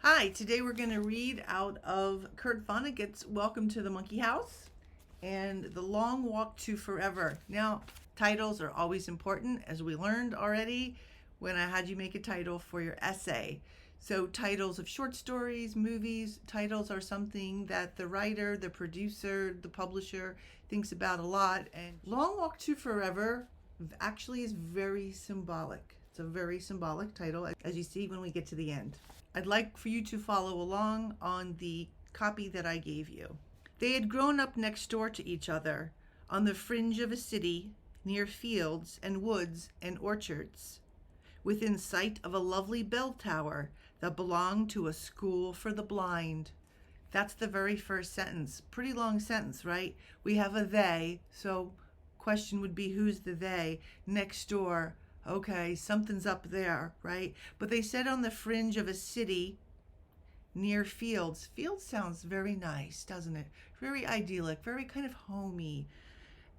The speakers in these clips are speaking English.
Hi, today we're going to read out of Kurt Vonnegut's Welcome to the Monkey House and The Long Walk to Forever. Now, titles are always important, as we learned already when I had you make a title for your essay. So titles of short stories, movies, titles are something that the writer, the producer, the publisher thinks about a lot. And Long Walk to Forever actually is very symbolic. It's a very symbolic title, as you see when we get to the end. I'd like for you to follow along on the copy that I gave you. They had grown up next door to each other, on the fringe of a city, near fields and woods and orchards, within sight of a lovely bell tower that belonged to a school for the blind. That's the very first sentence. Pretty long sentence, right? We have a they, so question would be, who's the they? Next door. Okay, something's up there, right? But they said on the fringe of a city near fields. Fields sounds very nice, doesn't it? Very idyllic, very kind of homey.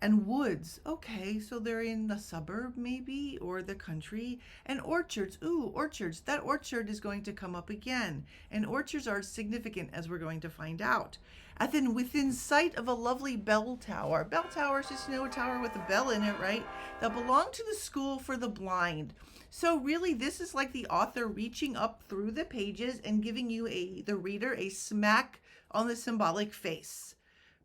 And woods. Okay, so they're in the suburb maybe, or the country. And orchards. Ooh, orchards. That orchard is going to come up again. And orchards are significant, as we're going to find out. And then within sight of a lovely bell tower. Bell tower is just, a tower with a bell in it, right? That belonged to the school for the blind. So really, this is like the author reaching up through the pages and giving you, the reader, a smack on the symbolic face.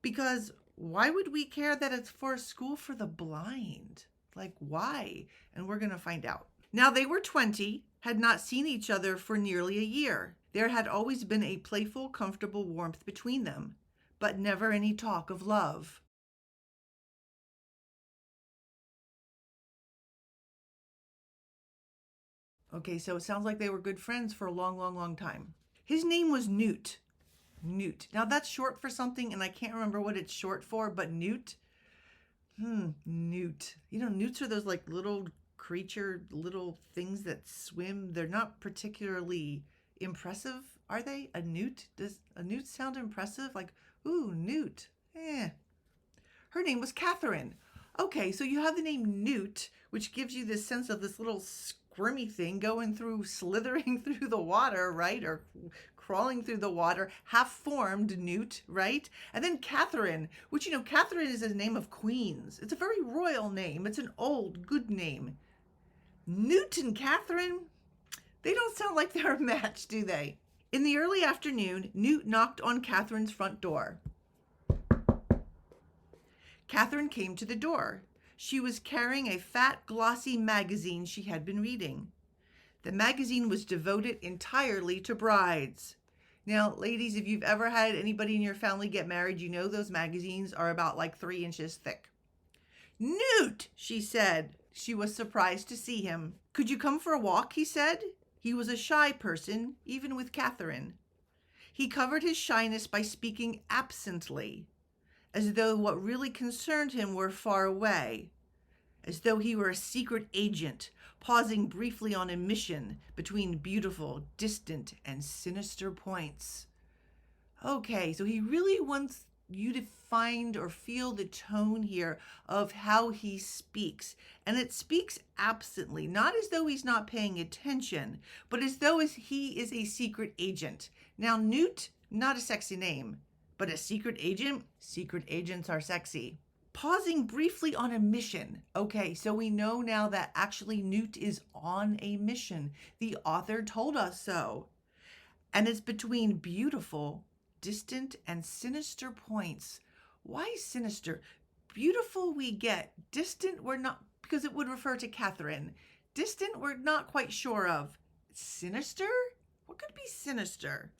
Because why would we care that it's for a school for the blind? Like, why? And we're going to find out. Now, they were 20, had not seen each other for nearly a year. There had always been a playful, comfortable warmth between them, but never any talk of love. Okay, so it sounds like they were good friends for a long, long, long time. His name was Newt. Newt. Now that's short for something, and I can't remember what it's short for, but Newt. Newt. Newts are those like little little things that swim. They're not particularly impressive, are they? A newt? Does a newt sound impressive? Like, ooh, Newt. Her name was Katherine. Okay, so you have the name Newt, which gives you this sense of this little squirmy thing slithering through the water, right? Or crawling through the water, half-formed Newt, right? And then Katherine, which, Katherine is a name of queens. It's a very royal name. It's an old, good name. Newt and Katherine, they don't sound like they're a match, do they? In the early afternoon, Newt knocked on Katherine's front door. Katherine came to the door. She was carrying a fat, glossy magazine she had been reading. The magazine was devoted entirely to brides. Now, ladies, if you've ever had anybody in your family get married, you know those magazines are about like 3 inches thick. Newt, she said. She was surprised to see him. Could you come for a walk, he said. He was a shy person, even with Katherine. He covered his shyness by speaking absently, as though what really concerned him were far away, as though he were a secret agent, pausing briefly on a mission between beautiful, distant, and sinister points. Okay, so he really wants you to find or feel the tone here of how he speaks. And it speaks absently, not as though he's not paying attention, but as though he is a secret agent. Now, Newt, not a sexy name, but a secret agent? Secret agents are sexy. Pausing briefly on a mission. Okay, so we know now that actually Newt is on a mission. The author told us so. And it's between beautiful, distant, and sinister points. Why sinister? Beautiful we get. Distant we're not, because it would refer to Katherine. Distant we're not quite sure of. Sinister? What could be sinister?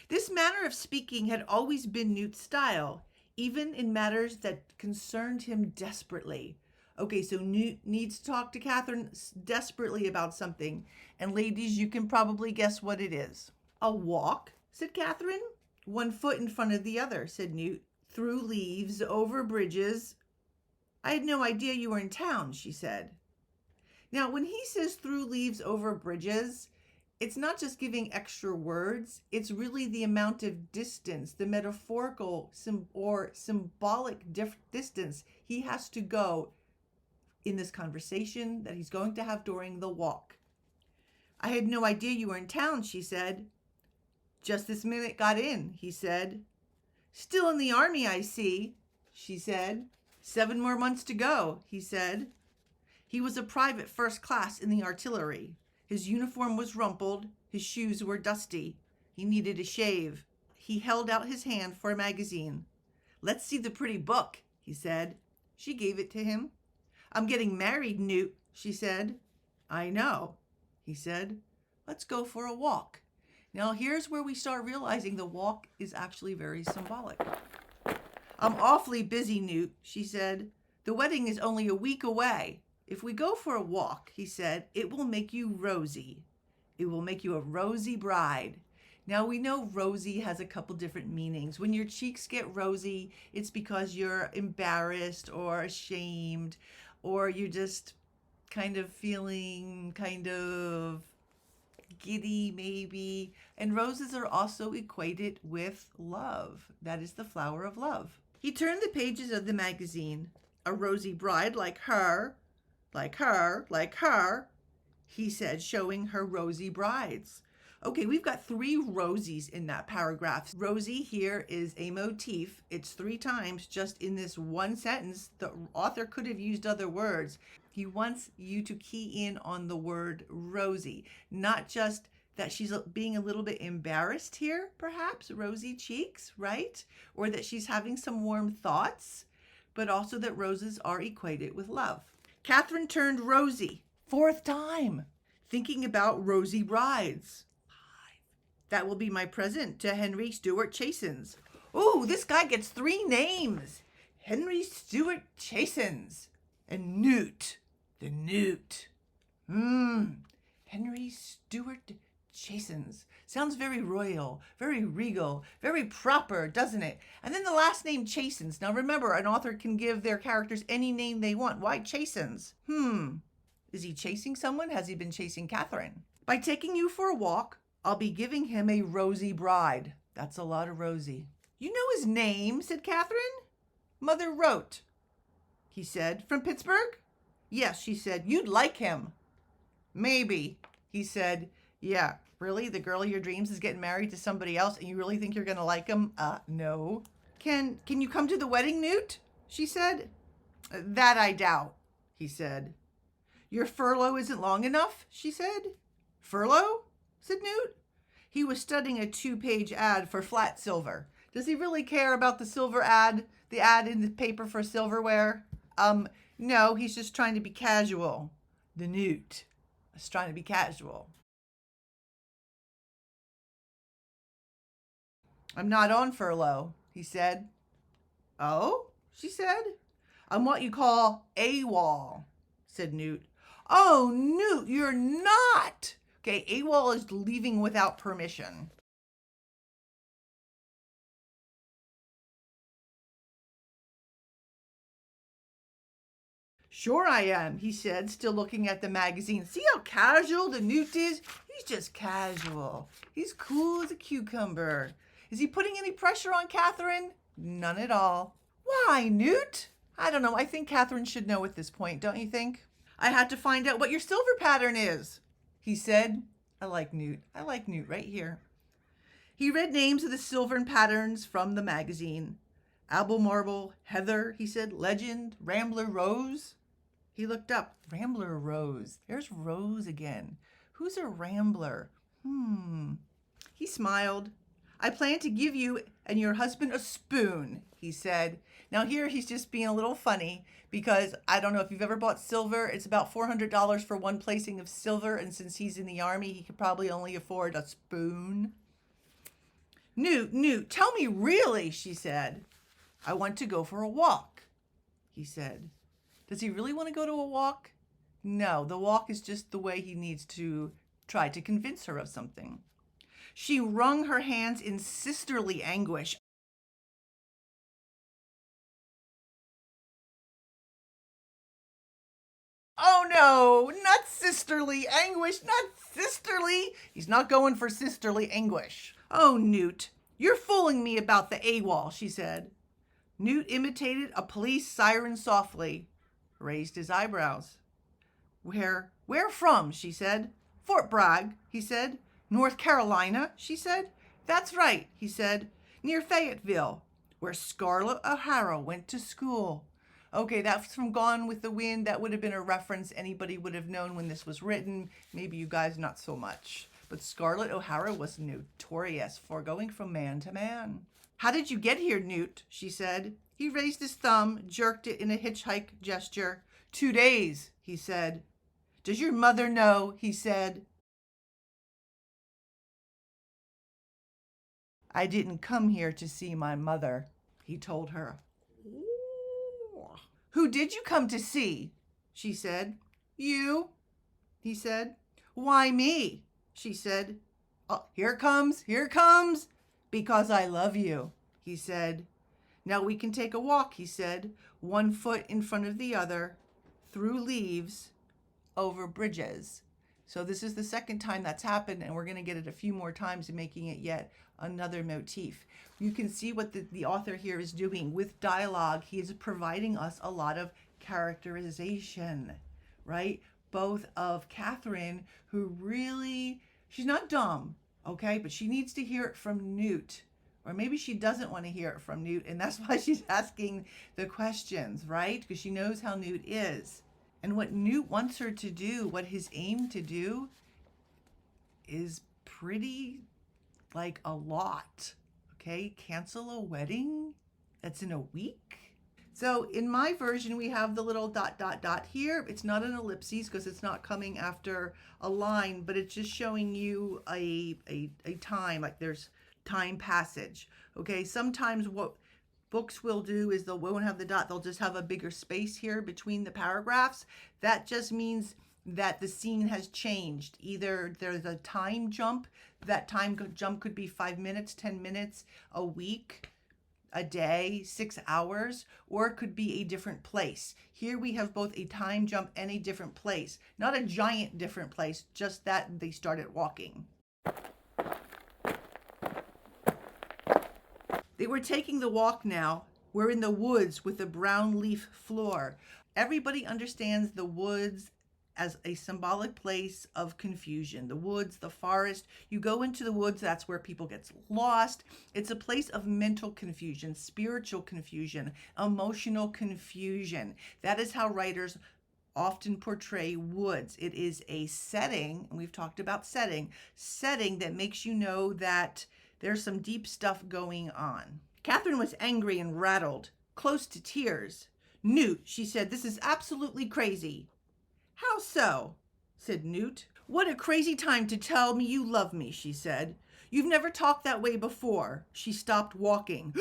This manner of speaking had always been Newt's style, even in matters that concerned him desperately. Okay, so Newt needs to talk to Katherine desperately about something. And ladies, you can probably guess what it is. A walk, said Katherine. 1 foot in front of the other, said Newt. Through leaves, over bridges. I had no idea you were in town, she said. Now, when he says through leaves, over bridges, it's not just giving extra words. It's really the amount of distance, the metaphorical or symbolic distance he has to go in this conversation that he's going to have during the walk. I had no idea you were in town, she said. Just this minute got in, he said. Still in the army, I see, she said. 7 more months to go, he said. He was a private first class in the artillery. His uniform was rumpled. His shoes were dusty. He needed a shave. He held out his hand for a magazine. Let's see the pretty book, he said. She gave it to him. I'm getting married, Newt, she said. I know, he said. Let's go for a walk. Now here's where we start realizing the walk is actually very symbolic. I'm awfully busy, Newt, she said. The wedding is only a week away. If we go for a walk, he said, it will make you rosy. It will make you a rosy bride. Now we know rosy has a couple different meanings. When your cheeks get rosy, it's because you're embarrassed or ashamed, or you're just kind of feeling kind of giddy maybe. And roses are also equated with love. That is the flower of love. He turned the pages of the magazine. A rosy bride like her, like her, like her, he said, showing her rosy brides. Okay, we've got 3 rosies in that paragraph. Rosy here is a motif. It's 3 times just in this one sentence. The author could have used other words. He wants you to key in on the word rosy, not just that she's being a little bit embarrassed here, perhaps, rosy cheeks, right? Or that she's having some warm thoughts, but also that roses are equated with love. Katherine turned rosy, 4th time, thinking about rosy brides. That will be my present to Henry Stuart Chasins. Oh, this guy gets 3 names. Henry Stuart Chasins. And Newt, the Newt. Henry Stuart Chasins. Sounds very royal, very regal, very proper, doesn't it? And then the last name Chasins. Now remember, an author can give their characters any name they want. Why Chasins? Is he chasing someone? Has he been chasing Katherine? By taking you for a walk, I'll be giving him a rosy bride. That's a lot of rosy. You know his name, said Katherine. Mother wrote, he said. From Pittsburgh? Yes, she said. You'd like him. Maybe, he said. Yeah, really? The girl of your dreams is getting married to somebody else and you really think you're going to like him? No. Can you come to the wedding, Newt? She said. That I doubt, he said. Your furlough isn't long enough, she said. Furlough? Said Newt. He was studying a 2-page ad for flat silver. Does he really care about the silver ad? The ad in the paper for silverware? No, he's just trying to be casual. The Newt is trying to be casual. I'm not on furlough, he said. Oh, she said. I'm what you call Awol, said Newt. Oh, Newt, you're not. Okay, Awol is leaving without permission. Sure I am, he said, still looking at the magazine. See how casual the Newt is? He's just casual. He's cool as a cucumber. Is he putting any pressure on Katherine? None at all. Why, Newt? I don't know. I think Katherine should know at this point, don't you think? I had to find out what your silver pattern is, he said. I like Newt. I like Newt right here. He read names of the silver and patterns from the magazine. Albemarle, Heather, he said. Legend, Rambler Rose. He looked up. Rambler Rose. There's Rose again. Who's a Rambler? He smiled. I plan to give you and your husband a spoon, he said. Now here he's just being a little funny because I don't know if you've ever bought silver. It's about $400 for one placing of silver. And since he's in the army, he could probably only afford a spoon. Newt, tell me really, she said. I want to go for a walk, he said. Does he really want to go to a walk? No, the walk is just the way he needs to try to convince her of something. She wrung her hands in sisterly anguish. Oh no, not sisterly anguish, not sisterly. He's not going for sisterly anguish. Oh, Newt, you're fooling me about the Awol, she said. Newt imitated a police siren softly, raised his eyebrows. Where from, she said. Fort Bragg, he said. North Carolina, she said. That's right, he said. Near Fayetteville, where Scarlett O'Hara went to school. Okay, that's from Gone with the Wind. That would have been a reference anybody would have known when this was written. Maybe you guys not so much. But Scarlett O'Hara was notorious for going from man to man. How did you get here, Newt? She said. He raised his thumb, jerked it in a hitchhike gesture. 2 days, he said. Does your mother know? He said. I didn't come here to see my mother, he told her. Who did you come to see? She said. You, he said. Why me? She said. Oh, here it comes. Because I love you, he said. Now we can take a walk, he said, 1 foot in front of the other, through leaves, over bridges. So this is the second time that's happened, and we're going to get it a few more times, making it yet another motif. You can see what the author here is doing with dialogue. He is providing us a lot of characterization, right? Both of Katherine, who really, she's not dumb, okay, but she needs to hear it from Newt. Or maybe she doesn't want to hear it from Newt, and that's why she's asking the questions, right? Because she knows how Newt is. And what Newt wants her to do, what his aim to do, is pretty, like, a lot. Okay, cancel a wedding that's in a week. So in my version, we have the little ... here. It's not an ellipses because it's not coming after a line, but it's just showing you a time, like there's time passage. Okay, sometimes what books will do is they won't have the dot, they'll just have a bigger space here between the paragraphs. That just means that the scene has changed. Either there's a time jump, that time jump could be 5 minutes, 10 minutes, a week, a day, 6 hours, or it could be a different place. Here we have both a time jump and a different place. Not a giant different place, just that they started walking. They were taking the walk now. We're in the woods with a brown leaf floor. Everybody understands the woods as a symbolic place of confusion. The woods, the forest. You go into the woods, that's where people get lost. It's a place of mental confusion, spiritual confusion, emotional confusion. That is how writers often portray woods. It is a setting, and we've talked about setting that makes you know that there's some deep stuff going on. Katherine was angry and rattled, close to tears. Newt, she said, this is absolutely crazy. How so? Said Newt. What a crazy time to tell me you love me, she said. You've never talked that way before. She stopped walking.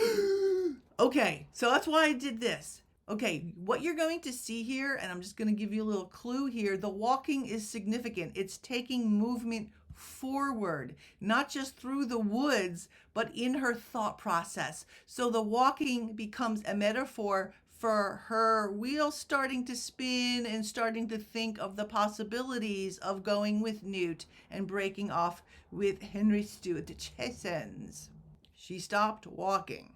Okay, so that's why I did this. Okay, what you're going to see here, and I'm just going to give you a little clue here, the walking is significant. It's taking movement forward, not just through the woods, but in her thought process. So the walking becomes a metaphor for her wheels starting to spin and starting to think of the possibilities of going with Newt and breaking off with Henry Stuart Chesons. She stopped walking.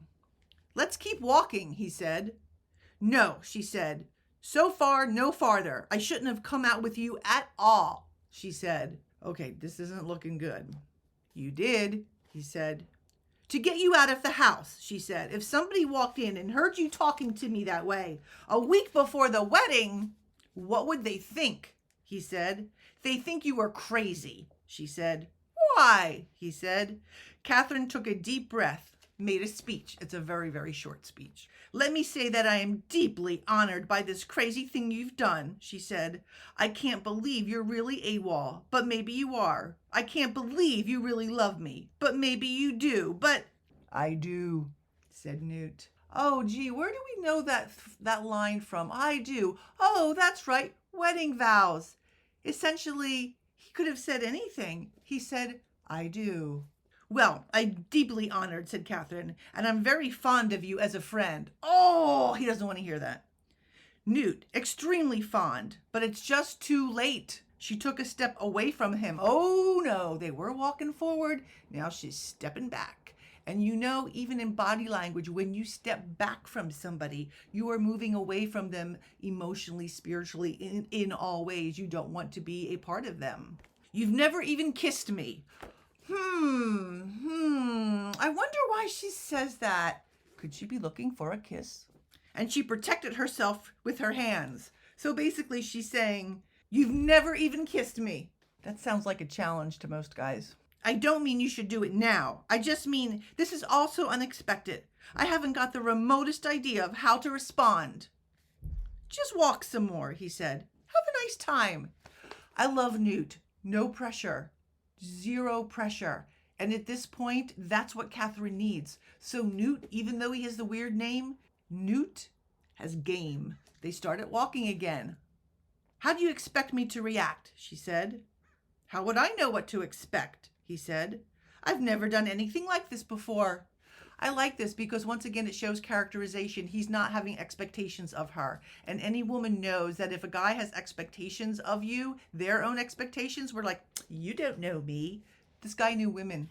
Let's keep walking, he said. No, she said. So far, no farther. I shouldn't have come out with you at all, she said. Okay, this isn't looking good. You did, he said. To get you out of the house, she said. If somebody walked in and heard you talking to me that way a week before the wedding, what would they think? He said. They think you were crazy, she said. Why? He said. Katherine took a deep breath, made a speech. It's a very, very short speech. Let me say that I am deeply honored by this crazy thing you've done, she said. I can't believe you're really Awol, but maybe you are. I can't believe you really love me, but maybe you do, but... I do, said Newt. Oh, gee, where do we know that line from? I do. Oh, that's right, wedding vows. Essentially, he could have said anything. He said, I do. Well, I'm deeply honored, said Katherine, and I'm very fond of you as a friend. Oh, he doesn't want to hear that. Newt, extremely fond, but it's just too late. She took a step away from him. Oh, no, they were walking forward. Now she's stepping back. And you know, even in body language, when you step back from somebody, you are moving away from them emotionally, spiritually, in all ways. You don't want to be a part of them. You've never even kissed me. I wonder why she says that. Could she be looking for a kiss? And she protected herself with her hands. So basically she's saying, you've never even kissed me. That sounds like a challenge to most guys. I don't mean you should do it now. I just mean this is also unexpected. I haven't got the remotest idea of how to respond. Just walk some more, he said. Have a nice time. I love Newt. No pressure. Zero pressure. And at this point, that's what Katherine needs. So Newt, even though he has the weird name, Newt has game. They started walking again. How do you expect me to react? She said. How would I know what to expect? He said. I've never done anything like this before. I like this because once again, it shows characterization. He's not having expectations of her. And any woman knows that if a guy has expectations of you, their own expectations, we're like, you don't know me. This guy knew women.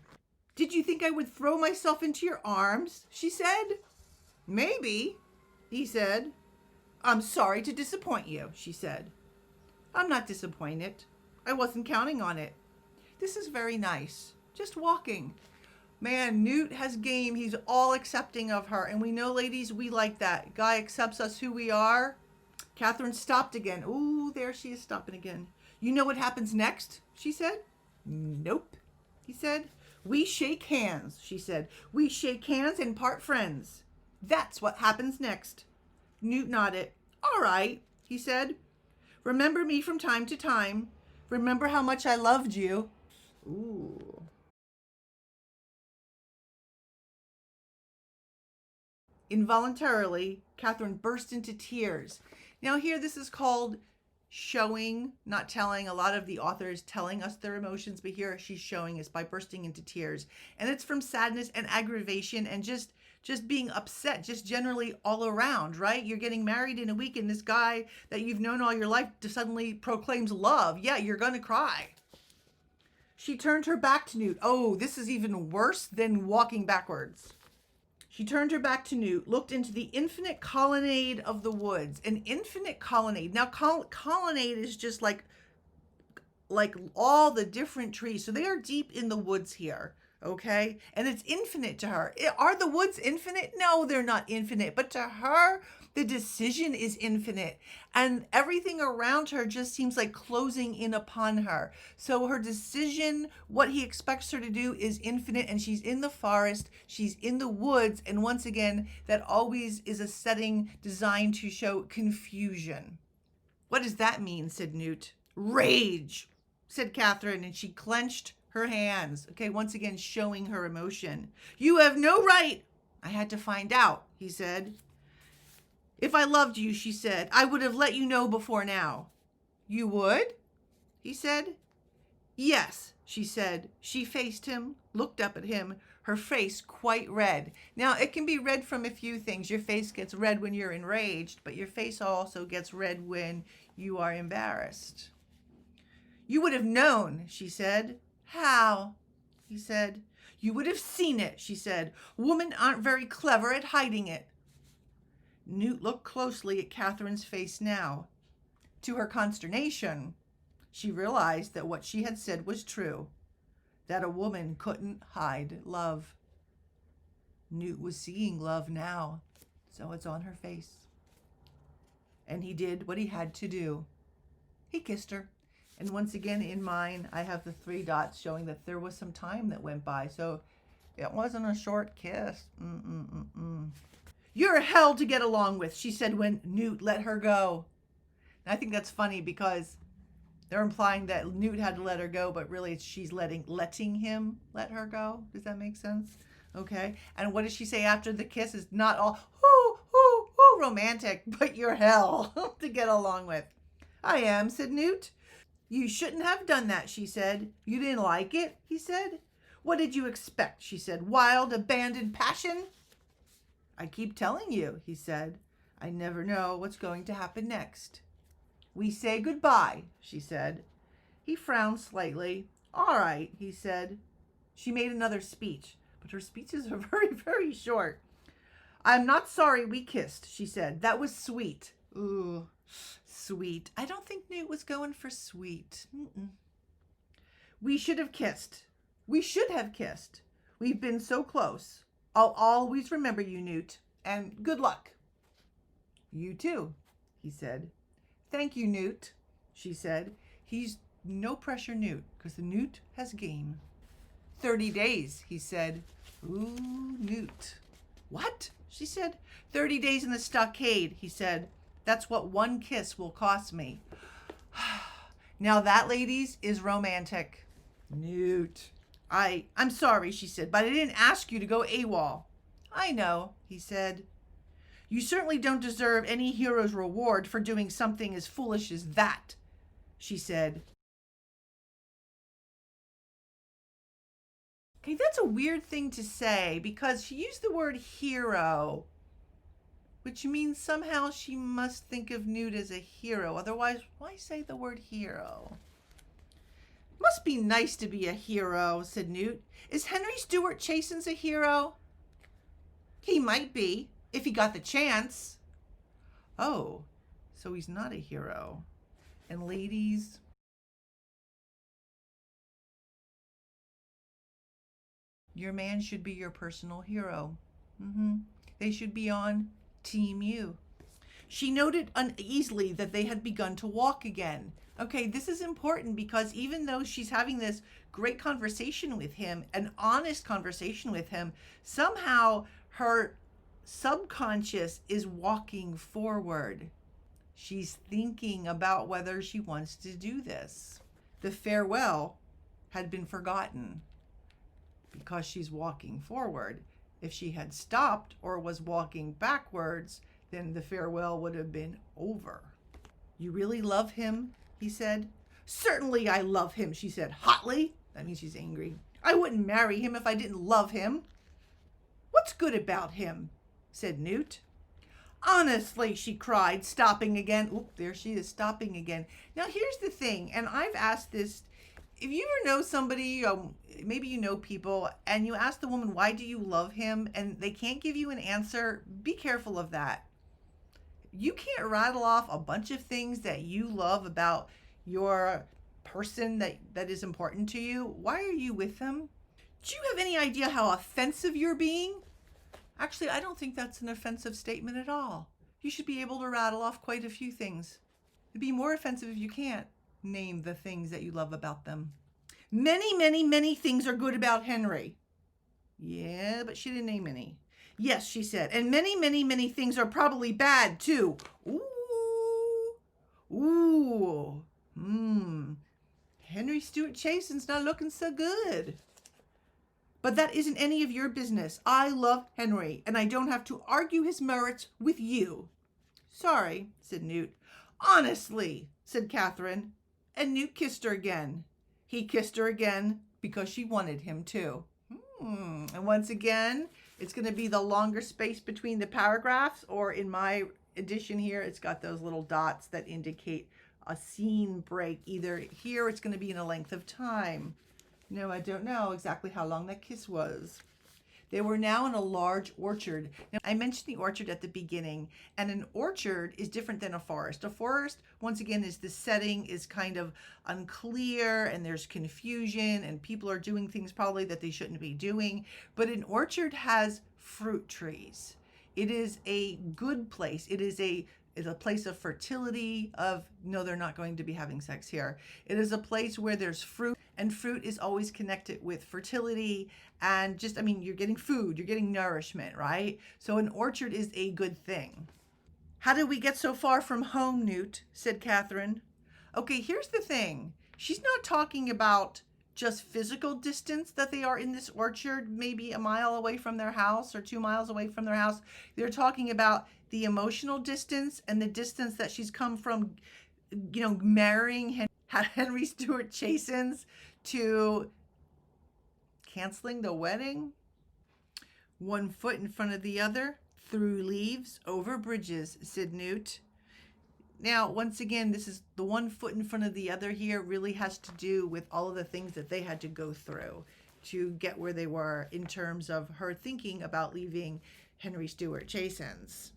Did you think I would throw myself into your arms? She said. Maybe, he said. I'm sorry to disappoint you, she said. I'm not disappointed. I wasn't counting on it. This is very nice. Just walking. Man, Newt has game. He's all accepting of her. And we know, ladies, we like that. Guy accepts us who we are. Katherine stopped again. Ooh, there she is stopping again. You know what happens next? She said. Nope, he said. We shake hands, she said. We shake hands and part friends. That's what happens next. Newt nodded. All right, he said. Remember me from time to time. Remember how much I loved you. Ooh. Involuntarily, Katherine burst into tears. Now here, this is called showing, not telling. A lot of the authors telling us their emotions, but here she's showing us by bursting into tears. And it's from sadness and aggravation and just being upset, just generally all around, right? You're getting married in a week and this guy that you've known all your life suddenly proclaims love. Yeah, you're going to cry. She turned her back to Newt. Oh, this is even worse than walking backwards. She turned her back to Newt, looked into the infinite colonnade of the woods. An infinite colonnade. Now, colonnade is just like all the different trees. So they are deep in the woods here, okay? And it's infinite to her. Are the woods infinite? No, they're not infinite. But to her, the decision is infinite. And everything around her just seems like closing in upon her. So her decision, what he expects her to do, is infinite. And she's in the forest. She's in the woods. And once again, that always is a setting designed to show confusion. What does that mean? Said Newt. Rage, said Katherine, and she clenched her hands. Okay, once again, showing her emotion. You have no right. I had to find out, he said. If I loved you, she said, I would have let you know before now. You would? He said. Yes, she said. She faced him, looked up at him, her face quite red. Now, it can be red from a few things. Your face gets red when you're enraged, but your face also gets red when you are embarrassed. You would have known, she said. How? He said. You would have seen it, she said. Women aren't very clever at hiding it. Newt looked closely at Katherine's face now. To her consternation, she realized that what she had said was true, that a woman couldn't hide love. Newt was seeing love now, so it's on her face. And he did what he had to do. He kissed her. And once again, in mine, I have the 3 dots showing that there was some time that went by. So it wasn't a short kiss. You're hell to get along with, she said when Newt let her go. And I think that's funny because they're implying that Newt had to let her go, but really it's she's letting him let her go. Does that make sense? Okay. And what does she say after the kiss? Is not all romantic, but you're hell to get along with. I am, said Newt. You shouldn't have done that, she said. You didn't like it, he said. What did you expect, she said. Wild, abandoned passion? I keep telling you, he said. I never know what's going to happen next. We say goodbye, she said. He frowned slightly. All right, he said. She made another speech, but her speeches are very, very short. I'm not sorry we kissed, she said. That was sweet. Ooh, sweet. I don't think Newt was going for sweet. We should have kissed. We should have kissed. We've been so close. I'll always remember you, Newt, and good luck. You too, he said. Thank you, Newt, she said. He's no pressure Newt, because the Newt has game. 30 days, he said. Ooh, Newt. What? She said. 30 days in the stockade, he said. That's what one kiss will cost me. Now that, ladies, is romantic. Newt. I'm sorry, she said, but I didn't ask you to go AWOL. I know, he said. You certainly don't deserve any hero's reward for doing something as foolish as that, she said. Okay, that's a weird thing to say because she used the word hero, which means somehow she must think of Newt as a hero. Otherwise, why say the word hero? Must be nice to be a hero, said Newt. Is Henry Stuart Chasins a hero? He might be, if he got the chance. Oh, so he's not a hero. And ladies, your man should be your personal hero. They should be on Team You. She noted uneasily that they had begun to walk again. Okay, this is important because even though she's having this great conversation with him, an honest conversation with him, somehow her subconscious is walking forward. She's thinking about whether she wants to do this. The farewell had been forgotten because she's walking forward. If she had stopped or was walking backwards, then the farewell would have been over. You really love him? He said. Certainly I love him, she said hotly. That means she's angry. I wouldn't marry him if I didn't love him. What's good about him? Said Newt. Honestly, she cried, stopping again. Oop, there she is, stopping again. Now here's the thing, and I've asked this, if you ever know somebody, maybe you know people, and you ask the woman, why do you love him? And they can't give you an answer, be careful of that. You can't rattle off a bunch of things that you love about your person that is important to you. Why are you with them? Do you have any idea how offensive you're being? Actually, I don't think that's an offensive statement at all. You should be able to rattle off quite a few things. It'd be more offensive if you can't name the things that you love about them. Many, many, many things are good about Henry. Yeah, but she didn't name any. Yes, she said, and many, many, many things are probably bad too. Ooh. Henry Stuart Chasins not looking so good. But that isn't any of your business. I love Henry, and I don't have to argue his merits with you. Sorry, said Newt. Honestly, said Katherine, and Newt kissed her again. He kissed her again because she wanted him to. And once again, it's going to be the longer space between the paragraphs, or in my edition here, it's got those little dots that indicate a scene break. Either here, it's going to be in a length of time. No, I don't know exactly how long that kiss was. They were now in a large orchard. Now, I mentioned the orchard at the beginning, and an orchard is different than a forest. A forest, once again, is the setting is kind of unclear, and there's confusion, and people are doing things probably that they shouldn't be doing. But an orchard has fruit trees. It is a good place. It is a place of fertility, no, they're not going to be having sex here. It is a place where there's fruit, and fruit is always connected with fertility and you're getting food, you're getting nourishment, right? So an orchard is a good thing. How did we get so far from home, Newt? Said Katherine. Okay, here's the thing. She's not talking about just physical distance that they are in this orchard, maybe a mile away from their house or 2 miles away from their house. They're talking about the emotional distance and the distance that she's come from, marrying Henry Stuart Chasins to canceling the wedding. One foot in front of the other, through leaves, over bridges, said Newt. Now, once again, this is the one foot in front of the other here really has to do with all of the things that they had to go through to get where they were in terms of her thinking about leaving Henry Stuart Chasins.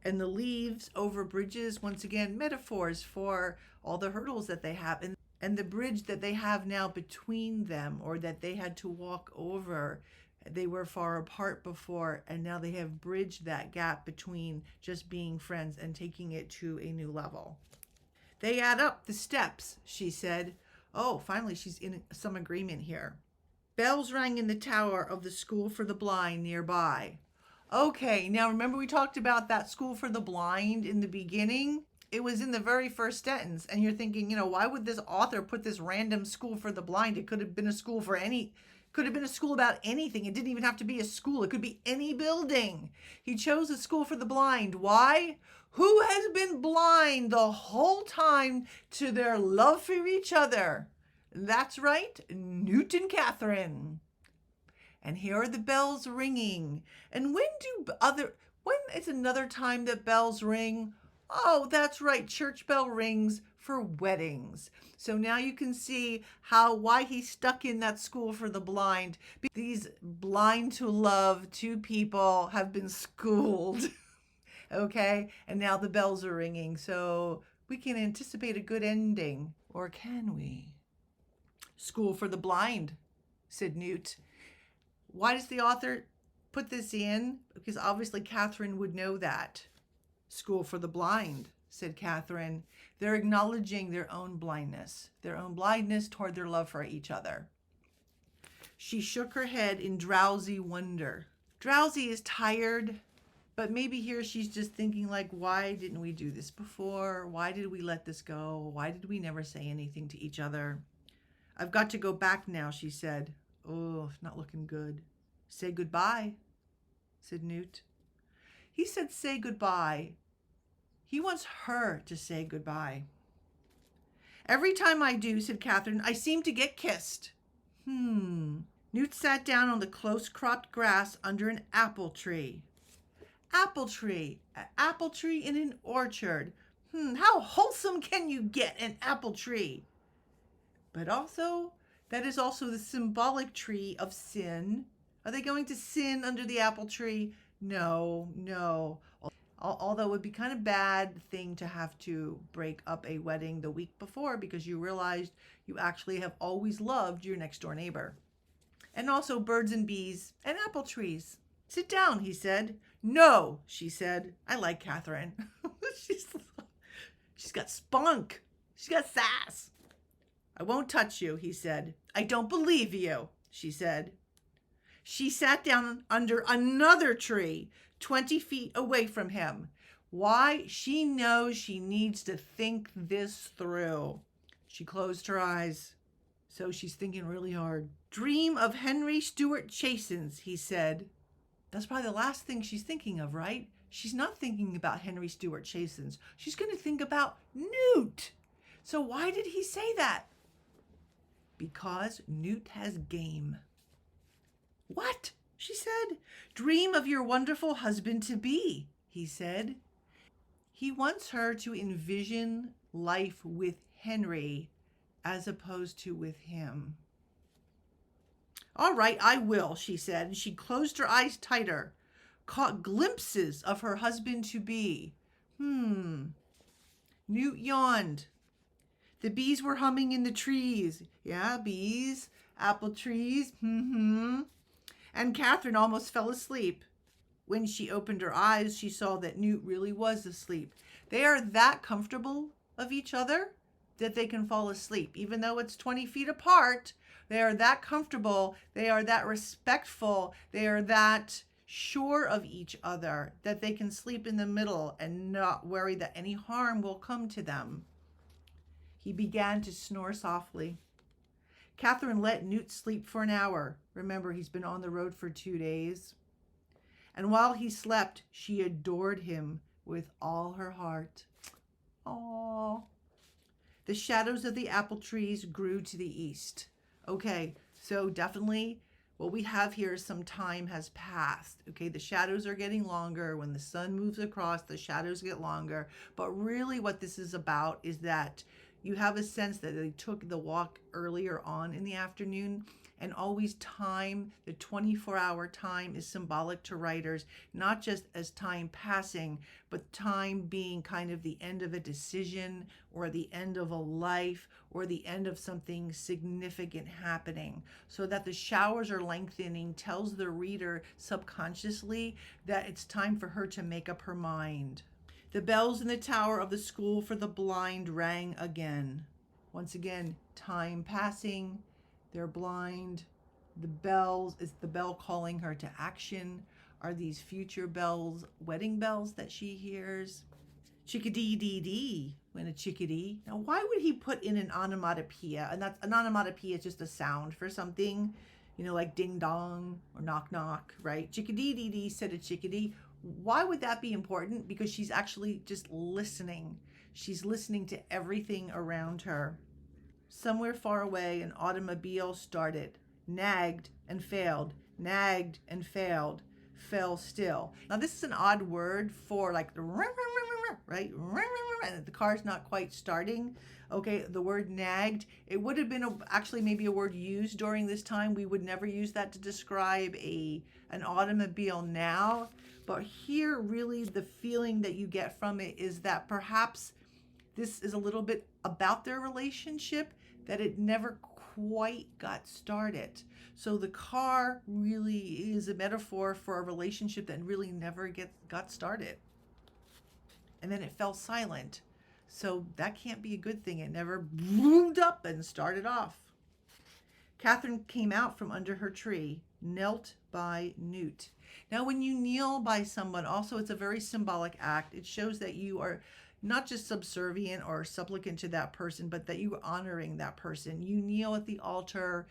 And the leaves over bridges, once again, metaphors for all the hurdles that they have. And And the bridge that they have now between them, or that they had to walk over, they were far apart before, and now they have bridged that gap between just being friends and taking it to a new level. They add up the steps, she said. Oh, finally, she's in some agreement here. Bells rang in the tower of the school for the blind nearby. Okay, now remember we talked about that school for the blind in the beginning? It was in the very first sentence, and you're thinking, why would this author put this random school for the blind? It could have been a school for could have been a school about anything. It didn't even have to be a school. It could be any building. He chose a school for the blind. Why? Who has been blind the whole time to their love for each other? That's right, Newt and Katherine. And here are the bells ringing. And when is another time that bells ring? Oh, that's right, church bell rings for weddings. So now you can see why he's stuck in that school for the blind. These blind to love two people have been schooled. Okay, and now the bells are ringing, so we can anticipate a good ending. Or can we? School for the blind, said Newt. Why does the author put this in? Because obviously Katherine would know that. School for the blind, said Katherine. They're acknowledging their own blindness toward their love for each other. She shook her head in drowsy wonder. Drowsy is tired, but maybe here she's just thinking like, why didn't we do this before? Why did we let this go? Why did we never say anything to each other? I've got to go back now, she said. Oh, not looking good. Say goodbye, said Newt. He said say goodbye. He wants her to say goodbye. Every time I do, said Katherine, I seem to get kissed. Newt sat down on the close-cropped grass under an apple tree. Apple tree in an orchard. How wholesome can you get, an apple tree? But also, that is also the symbolic tree of sin. Are they going to sin under the apple tree? No. Although it would be kind of bad thing to have to break up a wedding the week before because you realized you actually have always loved your next door neighbor. And also birds and bees and apple trees. Sit down, he said. No, she said. I like Katherine. She's got spunk. She's got sass. I won't touch you, he said. I don't believe you, she said. She sat down under another tree, 20 feet away from him. Why? She knows she needs to think this through. She closed her eyes. So she's thinking really hard. Dream of Henry Stuart Chasins, he said. That's probably the last thing she's thinking of, right? She's not thinking about Henry Stuart Chasins. She's going to think about Newt. So why did he say that? Because Newt has game. What? She said. Dream of your wonderful husband-to-be, he said. He wants her to envision life with Henry as opposed to with him. All right, I will, she said, and she closed her eyes tighter, caught glimpses of her husband-to-be. Newt yawned. The bees were humming in the trees. Yeah, bees, apple trees, And Katherine almost fell asleep. When she opened her eyes, she saw that Newt really was asleep. They are that comfortable of each other that they can fall asleep. Even though it's 20 feet apart, they are that comfortable, they are that respectful, they are that sure of each other that they can sleep in the middle and not worry that any harm will come to them. He began to snore softly. Katherine let Newt sleep for an hour. Remember, he's been on the road for 2 days. And while he slept, she adored him with all her heart. Aww. The shadows of the apple trees grew to the east. Okay, so definitely what we have here is some time has passed. Okay, the shadows are getting longer. When the sun moves across, the shadows get longer. But really what this is about is that, You have a sense that they took the walk earlier on in the afternoon, and always time, the 24-hour time is symbolic to writers, not just as time passing, but time being kind of the end of a decision or the end of a life or the end of something significant happening. So that the showers are lengthening tells the reader subconsciously that it's time for her to make up her mind. The bells in the tower of the school for the blind rang again. Once again, time passing, they're blind. The bells, is the bell calling her to action? Are these future bells wedding bells that she hears? Chickadee-dee-dee went a chickadee. Now, why would he put in an onomatopoeia? And that's, an onomatopoeia is just a sound for something, like ding dong or knock knock, right? Chickadee-dee-dee said a chickadee. Why would that be important? Because she's actually just listening. She's listening to everything around her. Somewhere far away, an automobile started, nagged and failed, nagged and failed, fell still. Now, this is an odd word for like the right? The car's not quite starting. Okay, the word nagged, it would have been actually maybe a word used during this time. We would never use that to describe an automobile now. But here, really, the feeling that you get from it is that perhaps this is a little bit about their relationship, that it never quite got started. So the car really is a metaphor for a relationship that really never got started. And then it fell silent. So that can't be a good thing. It never boomed up and started off. Katherine came out from under her tree, knelt by Newt. Now, when you kneel by someone, also it's a very symbolic act. It shows that you are not just subservient or supplicant to that person, but that you are honoring that person. You kneel at the altar.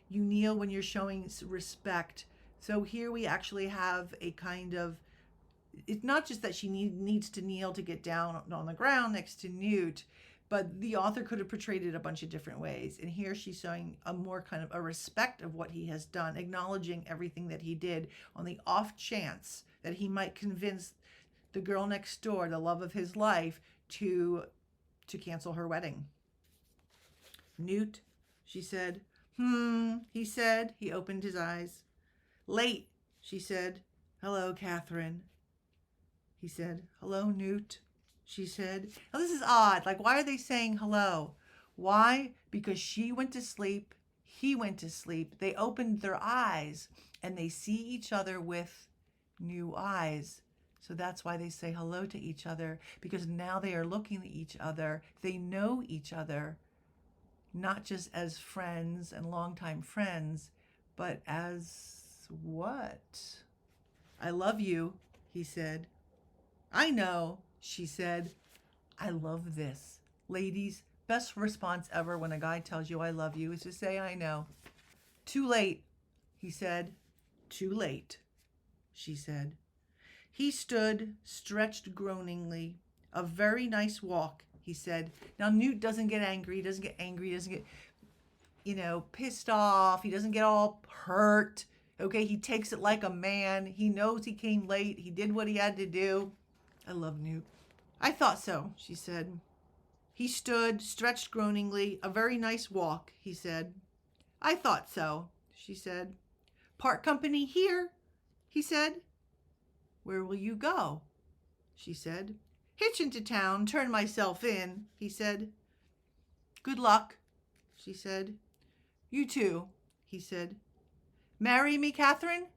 You kneel when you're showing respect. So here we actually have a kind of, it's not just that she needs to kneel to get down on the ground next to Newt, but the author could have portrayed it a bunch of different ways. And here she's showing a more kind of a respect of what he has done, acknowledging everything that he did on the off chance that he might convince the girl next door, the love of his life, to cancel her wedding. Newt, she said. He said. He opened his eyes. Late, she said. Hello, Katherine. He said. Hello, Newt, she said. Now, this is odd. Like, why are they saying hello? Why? Because she went to sleep. He went to sleep. They opened their eyes and they see each other with new eyes. So that's why they say hello to each other, because now they are looking at each other. They know each other, not just as friends and longtime friends, but as what? I love you, he said. I know, she said. I love this. Ladies, best response ever when a guy tells you I love you is to say I know. Too late, he said. Too late, she said. He stood, stretched groaningly. A very nice walk, he said. Now, Newt doesn't get angry. He doesn't get, pissed off. He doesn't get all hurt. Okay, he takes it like a man. He knows he came late. He did what he had to do. I love Newt. I thought so, she said. He stood, stretched groaningly. A very nice walk, he said. I thought so, she said. Part company here, he said. Where will you go? She said. Hitch into town, turn myself in, he said. Good luck, she said. You too, he said. Marry me, Katherine?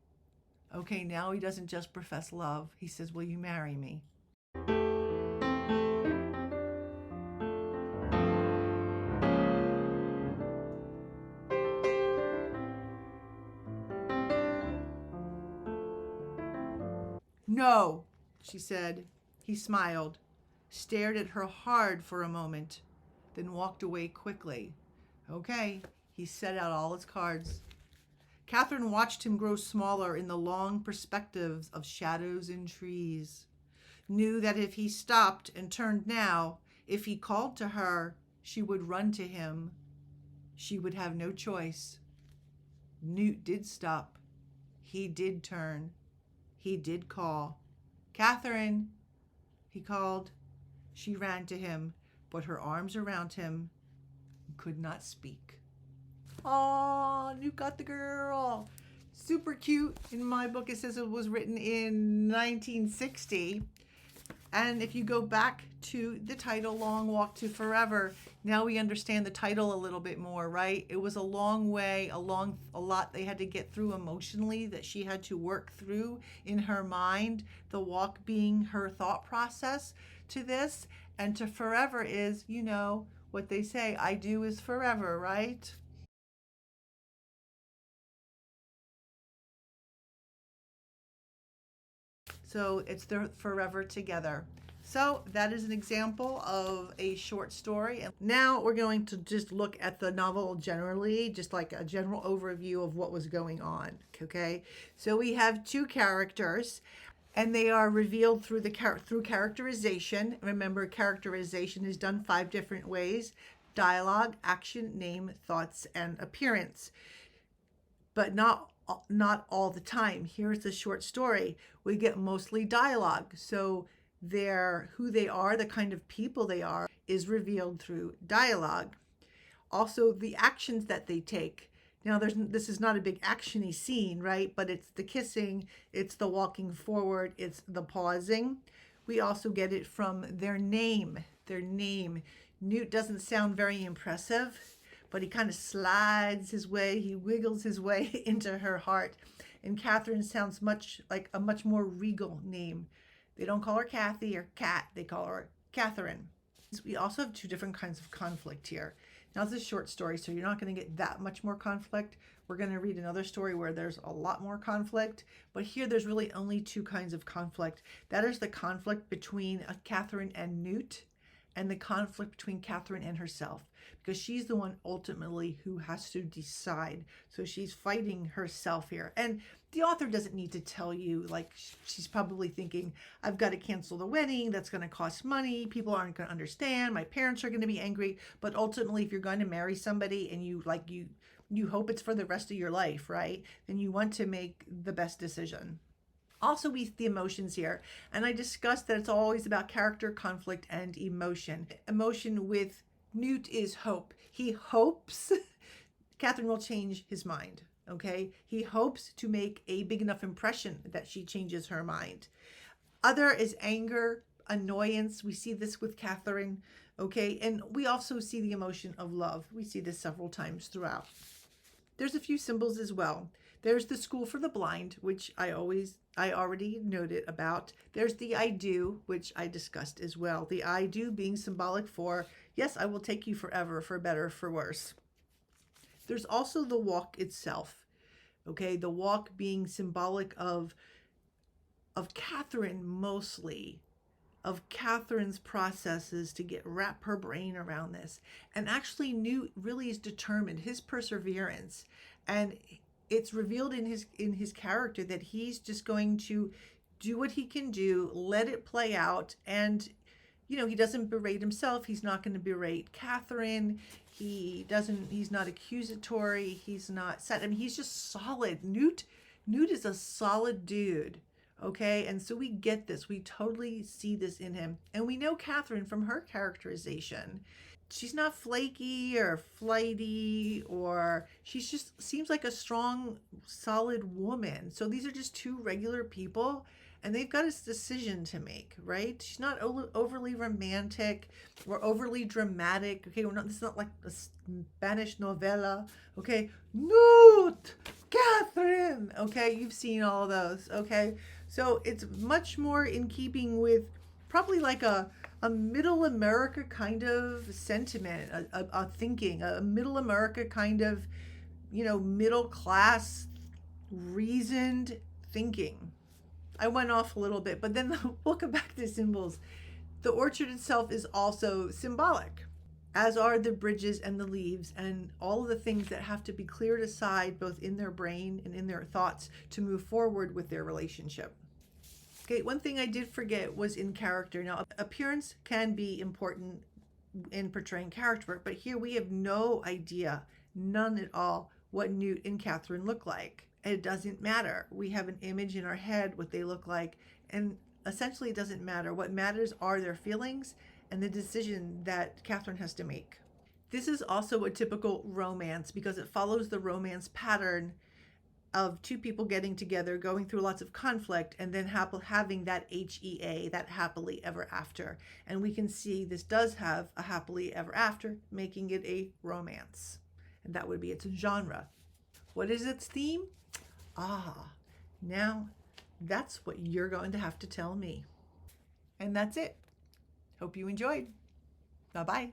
Okay, now he doesn't just profess love. He says, will you marry me? No, she said. He smiled, stared at her hard for a moment, then walked away quickly. Okay, he set out all his cards. Katherine watched him grow smaller in the long perspectives of shadows and trees, knew that if he stopped and turned now, if he called to her, she would run to him. She would have no choice. Newt did stop. He did turn. He did call. Katherine, he called. She ran to him, put her arms around him, and could not speak. Oh, Newt got the girl. Super cute. In my book, it says it was written in 1960. And if you go back to the title, Long Walk to Forever, now we understand the title a little bit more, right? It was a long way, a lot they had to get through emotionally that she had to work through in her mind, the walk being her thought process to this. And to forever is, you know, what they say, I do is forever, right? So it's their forever together. So that is an example of a short story. And now we're going to just look at the novel generally, just like a general overview of what was going on. Okay, so we have two characters, and they are revealed through through characterization. Remember, characterization is done 5 different ways: dialogue, action, name, thoughts, and appearance. But not all the time. Here's the short story. We get mostly dialogue. So who they are, the kind of people they are, is revealed through dialogue. Also, the actions that they take. Now, this is not a big actiony scene, right? But it's the kissing, it's the walking forward, it's the pausing. We also get it from their name. Their name. Newt doesn't sound very impressive, but he kind of slides his way, he wiggles his way into her heart. And Katherine sounds much like a much more regal name. They don't call her Kathy or Kat, they call her Katherine. We also have 2 different kinds of conflict here. Now, it's a short story, so you're not going to get that much more conflict. We're going to read another story where there's a lot more conflict, but here there's really only 2 kinds of conflict. That is the conflict between Katherine and Newt, and the conflict between Katherine and herself, because she's the one ultimately who has to decide. So she's fighting herself here. And the author doesn't need to tell you, like, she's probably thinking, I've got to cancel the wedding. That's going to cost money. People aren't going to understand. My parents are going to be angry. But ultimately, if you're going to marry somebody and you hope it's for the rest of your life, right? Then you want to make the best decision. Also, we see the emotions here, and I discussed that it's always about character, conflict, and emotion. Emotion with Newt is hope. He hopes Katherine will change his mind, okay? He hopes to make a big enough impression that she changes her mind. Other is anger, annoyance. We see this with Katherine, okay? And we also see the emotion of love. We see this several times throughout. There's a few symbols as well. There's the school for the blind, which I already noted about. There's the I do, which I discussed as well. The I do being symbolic for, yes, I will take you forever, for better, for worse. There's also the walk itself, okay? The walk being symbolic of Katherine mostly, of Katherine's processes to wrap her brain around this. And actually Newt really is determined, his perseverance, and it's revealed in his character that he's just going to do what he can do, let it play out, and he doesn't berate himself. He's not going to berate Katherine. He's not accusatory. He's not set. I mean, he's just solid. Newt is a solid dude. Okay, and so we get this. We totally see this in him. And we know Katherine from her characterization. She's not flaky or flighty, or she just seems like a strong, solid woman. So these are just 2 regular people, and they've got a decision to make, right? She's not overly romantic or overly dramatic. Okay, this is not like a Spanish novela. Okay, Newt, Katherine. Okay, you've seen all of those. Okay, so it's much more in keeping with probably like a middle America kind of sentiment, a thinking, a middle America kind of, middle class, reasoned thinking. I went off a little bit, but then we'll come back to symbols. The orchard itself is also symbolic, as are the bridges and the leaves and all of the things that have to be cleared aside, both in their brain and in their thoughts, to move forward with their relationship. Okay, one thing I did forget was in character. Now, appearance can be important in portraying character, but here we have no idea, none at all, what Newt and Katherine look like. It doesn't matter. We have an image in our head what they look like, and essentially it doesn't matter. What matters are their feelings and the decision that Katherine has to make. This is also a typical romance because it follows the romance pattern of two people getting together, going through lots of conflict, and then having that HEA, that happily ever after. And we can see this does have a happily ever after, making it a romance. And that would be its genre. What is its theme? Now that's what you're going to have to tell me. And that's it. Hope you enjoyed. Bye-bye.